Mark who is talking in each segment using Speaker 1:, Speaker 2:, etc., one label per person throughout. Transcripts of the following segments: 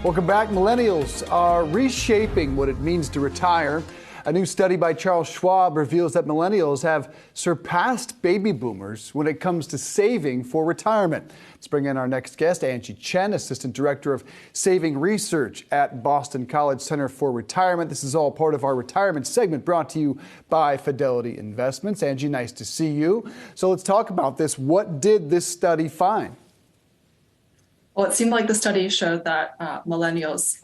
Speaker 1: Welcome back. Millennials are reshaping what it means to retire. A new study by Charles Schwab reveals that millennials have surpassed baby boomers when it comes to saving for retirement. Let's bring in our next guest, Anqi Chen, Assistant Director of Saving Research at Boston College Center for Retirement. This is all part of our retirement segment brought to you by Fidelity Investments. Anqi, nice to see you. So let's talk about this. What did this study find?
Speaker 2: Well, it seemed like the study showed that millennials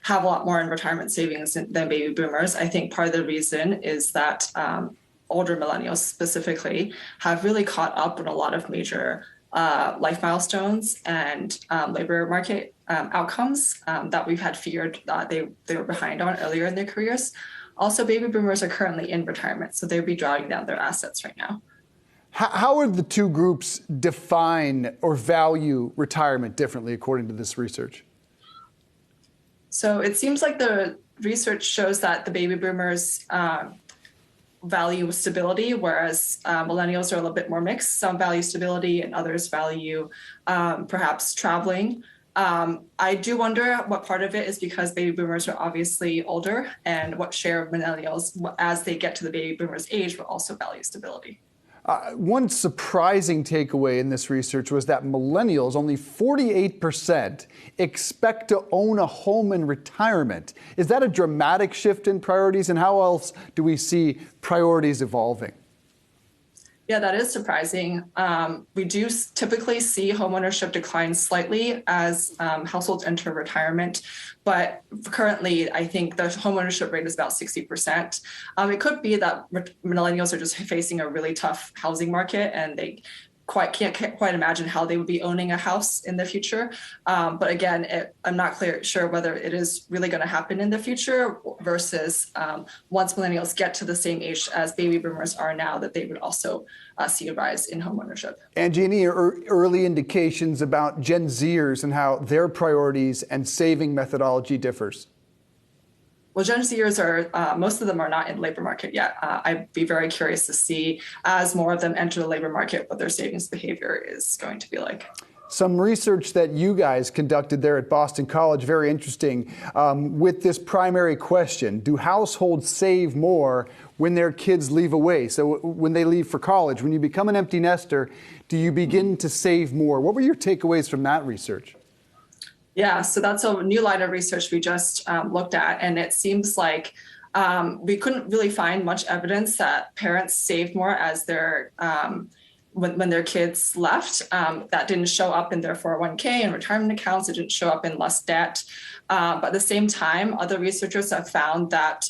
Speaker 2: have a lot more in retirement savings than baby boomers. I think part of the reason is that older millennials specifically have really caught up in a lot of major life milestones and labor market outcomes that we've had feared that they were behind on earlier in their careers. Also, baby boomers are currently in retirement, so they'd be drawing down their assets right now.
Speaker 1: How are the two groups define or value retirement differently according to this research?
Speaker 2: So it seems like the research shows that the baby boomers value stability, whereas millennials are a little bit more mixed. Some value stability and others value perhaps traveling. I do wonder what part of it is because baby boomers are obviously older and what share of millennials, as they get to the baby boomers age, will also value stability.
Speaker 1: One surprising takeaway in this research was that millennials, only 48%, expect to own a home in retirement. Is that a dramatic shift in priorities, and how else do we see priorities evolving?
Speaker 2: Yeah, that is surprising. We do typically see homeownership decline slightly as households enter retirement, but currently I think the homeownership rate is about 60%. It could be that millennials are just facing a really tough housing market and they can't quite imagine how they would be owning a house in the future. But again, I'm not sure whether it is really going to happen in the future versus once millennials get to the same age as baby boomers are now, that they would also see a rise in homeownership.
Speaker 1: Anqi, any early indications about Gen Zers and how their priorities and saving methodology differs?
Speaker 2: Well, Gen Zers are, most of them are not in the labor market yet. I'd be very curious to see, as more of them enter the labor market, what their savings behavior is going to be like.
Speaker 1: Some research that you guys conducted there at Boston College, very interesting, with this primary question: do households save more when their kids leave away? So when they leave for college, when you become an empty nester, do you begin to save more? What were your takeaways from that research?
Speaker 2: Yeah, so that's a new line of research we just looked at, and it seems like we couldn't really find much evidence that parents saved more as when their kids left. That didn't show up in their 401k and retirement accounts. It didn't show up in less debt. But at the same time, other researchers have found that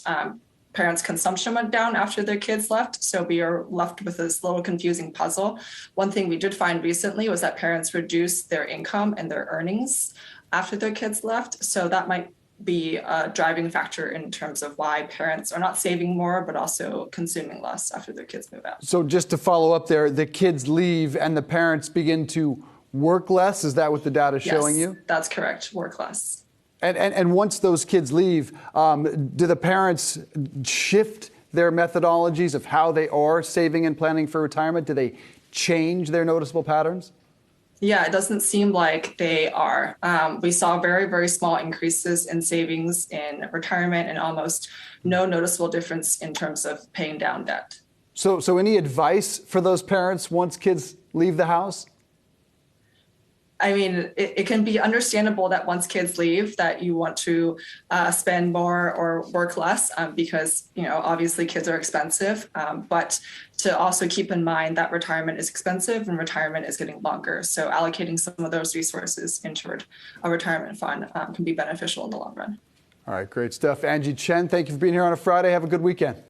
Speaker 2: parents' consumption went down after their kids left. So we are left with this little confusing puzzle. One thing we did find recently was that parents reduced their income and their earnings after their kids left. So that might be a driving factor in terms of why parents are not saving more, but also consuming less after their kids move out.
Speaker 1: So just to follow up there, the kids leave and the parents begin to work less? Is that what the data is showing you?
Speaker 2: Yes, that's correct, work less.
Speaker 1: And once those kids leave, do the parents shift their methodologies of how they are saving and planning for retirement? Do they change their noticeable patterns?
Speaker 2: Yeah, it doesn't seem like they are. We saw very, very small increases in savings in retirement and almost no noticeable difference in terms of paying down debt.
Speaker 1: So any advice for those parents once kids leave the house?
Speaker 2: I mean, it can be understandable that once kids leave that you want to spend more or work less because, obviously kids are expensive, but to also keep in mind that retirement is expensive and retirement is getting longer. So allocating some of those resources into a retirement fund can be beneficial in the long run.
Speaker 1: All right, great stuff. Anqi Chen, thank you for being here on a Friday. Have a good weekend.